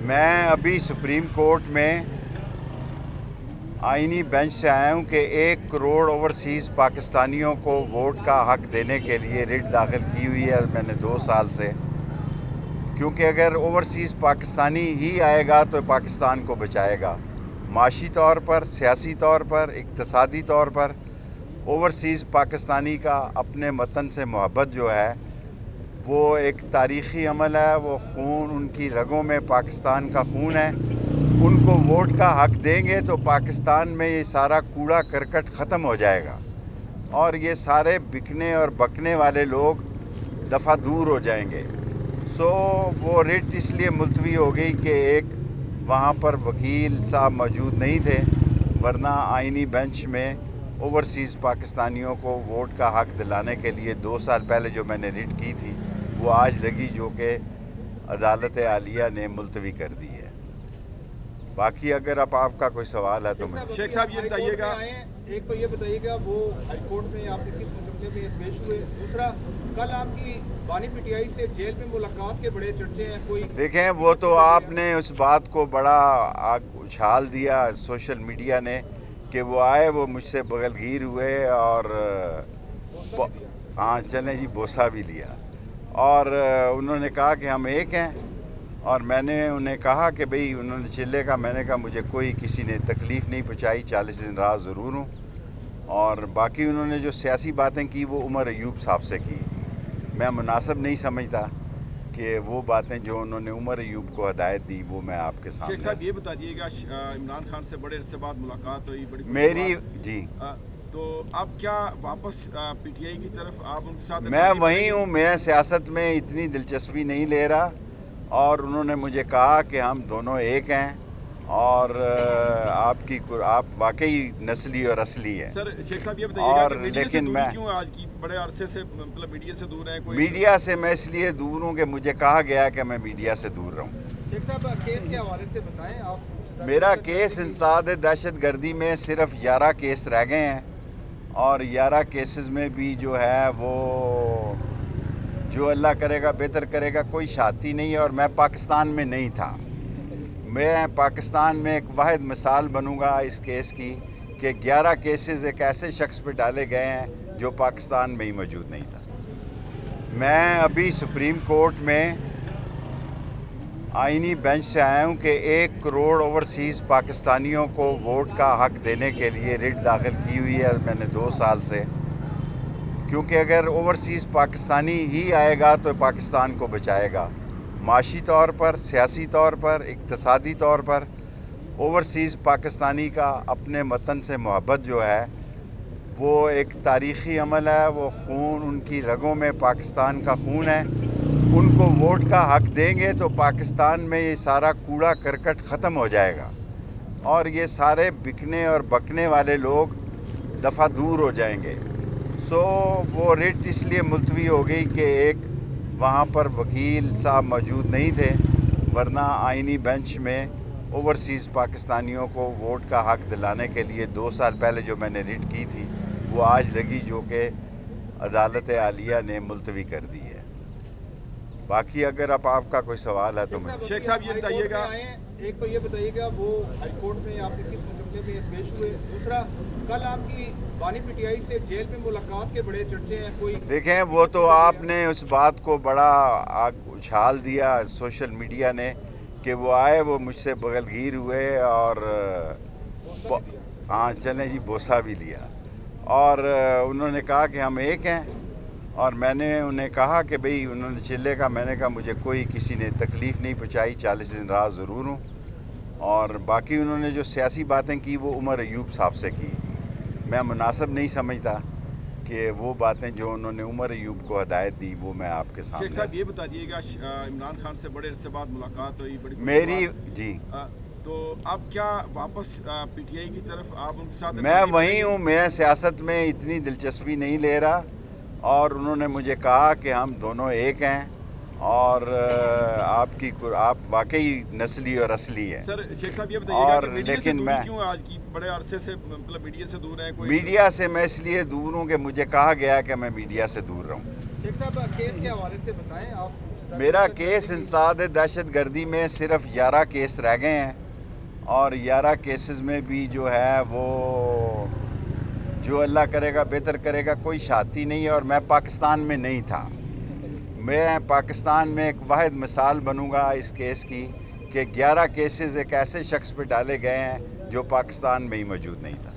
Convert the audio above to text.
मैं अभी supreme court में आईनी बेंच से आया हूं कि 1 करोड़ ओवरसीज़ पाकिस्तानियों को वोट का हक देने के लिए रिट दाखिल की हुई है मैंने 2 साल से। क्योंकि अगर ओवरसीज़ पाकिस्तानी ही आएगा तो पाकिस्तान को बचाएगा, माशी तौर पर, सियासी तौर पर, इक़्तिसादी तौर पर। ओवरसीज़ पाकिस्तानी का अपने वतन से मोहब्बत जो है वो एक तारीख़ी अमल है, वो खून उनकी रगों में पाकिस्तान का खून है। उनको वोट का हक देंगे तो पाकिस्तान में ये सारा कूड़ा करकट ख़त्म हो जाएगा और ये सारे बिकने और बकने वाले लोग दफ़ा दूर हो जाएंगे। वो रिट इसलिए मुलतवी हो गई कि एक वहाँ पर वकील साहब मौजूद नहीं थे, वरना आईनी बेंच में ओवरसीज़ पाकिस्तानियों को वोट का हक दिलाने के लिए 2 साल पहले जो मैंने रिट की थी वो आज लगी, जो कि अदालत आलिया ने मुलतवी कर दी है। बाकी अगर आपका कोई सवाल है तो मैं शेख साहब ये बताइएगा, एक तो ये बताइएगा वो हाई कोर्ट में आपने किस मुकदमे में पेश हुए, दूसरा कल आपकी बानी पीटीआई से जेल में मुलाकात के बड़े चर्चे हैं। कोई देखें, वो तो आपने उस बात को बड़ा उछाल दिया सोशल मीडिया ने कि वो आए, वो मुझसे बगलगीर हुए और हाँ चलें जी, बोसा भी लिया और उन्होंने कहा कि हम एक हैं। और मैंने उन्हें कहा कि भाई, उन्होंने चिल्ले का, मैंने कहा मुझे कोई किसी ने तकलीफ़ नहीं पहुँचाई, 40 दिन रात ज़रूर हूँ। और बाकी उन्होंने जो सियासी बातें की वो उमर अयूब साहब से की, मैं मुनासिब नहीं समझता कि वो बातें जो उन्होंने उमर अयूब को हदायत दी वो मैं आपके सामने। शेख साहब ये बता दीजिएगा, इमरान खान से बड़े अरसे बाद मुलाकात हुई, बड़ी मेरी जी, तो अब क्या वापस पीटीआई की तरफ आप उनके साथ? मैं वहीं हूँ, मैं सियासत में इतनी दिलचस्पी नहीं ले रहा और उन्होंने मुझे कहा कि हम दोनों एक हैं और आप वाकई नस्ली और असली हैं। सर शेख साहब ये बताइएगा और कि मीडिया लेकिन से मैं क्यों आज की बड़े अरसे से मतलब मीडिया से दूर हैं? कोई मीडिया से मैं इसलिए दूर हूँ कि मुझे कहा गया कि मैं मीडिया से दूर रहूँ। शेख साहब केस के हवाले से बताएं आप। मेरा केस इंसदाद दहशत गर्दी में सिर्फ 11 केस रह गए हैं और 11 केसेस में भी जो है वो जो अल्लाह करेगा बेहतर करेगा, कोई शाती नहीं है। और मैं पाकिस्तान में नहीं था, मैं पाकिस्तान में एक वाहिद मिसाल बनूंगा इस केस की कि 11 केसेस एक ऐसे शख्स पे डाले गए हैं जो पाकिस्तान में ही मौजूद नहीं था। मैं अभी सुप्रीम कोर्ट में आईनी बेंच से आया हूं कि 1 करोड़ ओवरसीज़ पाकिस्तानियों को वोट का हक देने के लिए रिट दाखिल की हुई है मैंने 2 साल से। क्योंकि अगर ओवरसीज़ पाकिस्तानी ही आएगा तो पाकिस्तान को बचाएगा, माशी तौर पर, सियासी तौर पर, इक़्तिसादी तौर पर। ओवरसीज़ पाकिस्तानी का अपने वतन से मोहब्बत जो है वो एक तारीख़ी अमल है, वो खून उनकी रगों में पाकिस्तान का खून है। उनको वोट का हक देंगे तो पाकिस्तान में ये सारा कूड़ा करकट ख़त्म हो जाएगा और ये सारे बिकने और बकने वाले लोग दफ़ा दूर हो जाएंगे। वो रिट इसलिए मुलतवी हो गई कि एक वहाँ पर वकील साहब मौजूद नहीं थे, वरना आईनी बेंच में ओवरसीज़ पाकिस्तानियों को वोट का हक दिलाने के लिए 2 साल पहले जो मैंने रिट की थी वो आज लगी, जो कि अदालत आलिया ने मुलतवी कर दी है। बाकी अगर आपका कोई सवाल है तो मैं शेख साहब ये बताइएगा, एक तो ये बताइएगा वो हाई कोर्ट में आपने किस मुकदमे में पेश हुए, दूसरा कल आपकी बानी पीटीआई से जेल में मुलाकात के बड़े चर्चे हैं। कोई देखें, वो तो आपने उस बात को बड़ा उछाल दिया सोशल मीडिया ने कि वो आए, वो मुझसे बगलगीर हुए और हाँ चलें जी, बोसा भी लिया और उन्होंने कहा कि हम एक हैं। और मैंने उन्हें कहा कि भाई, उन्होंने चिल्ले का, मैंने कहा मुझे कोई किसी ने तकलीफ़ नहीं पहुँचाई, 40 दिन रात ज़रूर हूँ। और बाकी उन्होंने जो सियासी बातें की वो उमर अयूब साहब से की, मैं मुनासिब नहीं समझता कि वो बातें जो उन्होंने उमर अयूब को हदायत दी वो मैं आपके सामने। शेख साहब ये बता दीजिएगा, इमरान खान से बड़े अरसे बाद मुलाकात हुई, बड़ी मेरी जी, तो अब क्या वापस पीटीआई की तरफ आप उनके साथ? मैं वहीं हूँ, मैं सियासत में इतनी दिलचस्पी नहीं ले रहा और उन्होंने मुझे कहा कि हम दोनों एक हैं और आप वाकई नस्ली और असली हैं। सर शेख साहब ये बताइएगा और कि मीडिया लेकिन से मैं क्यों आज की बड़े अरसे से मतलब मीडिया से दूर हैं? कोई मीडिया से मैं इसलिए दूर हूँ कि मुझे कहा गया कि मैं मीडिया से दूर रहूँ। शेख साहब केस के हवाले से बताएं आप। میرا کیس انسداد دہشت گردی میں صرف 11 کیس رہ گئے ہیں، اور 11 کیسز میں بھی جو ہے وہ جو اللہ کرے گا بہتر کرے گا، کوئی شہادتی نہیں ہے، اور میں پاکستان میں نہیں تھا۔ میں پاکستان میں ایک واحد مثال بنوں گا اس کیس کی کہ 11 کیسز ایک ایسے شخص پہ ڈالے گئے ہیں جو پاکستان میں ہی موجود نہیں تھا۔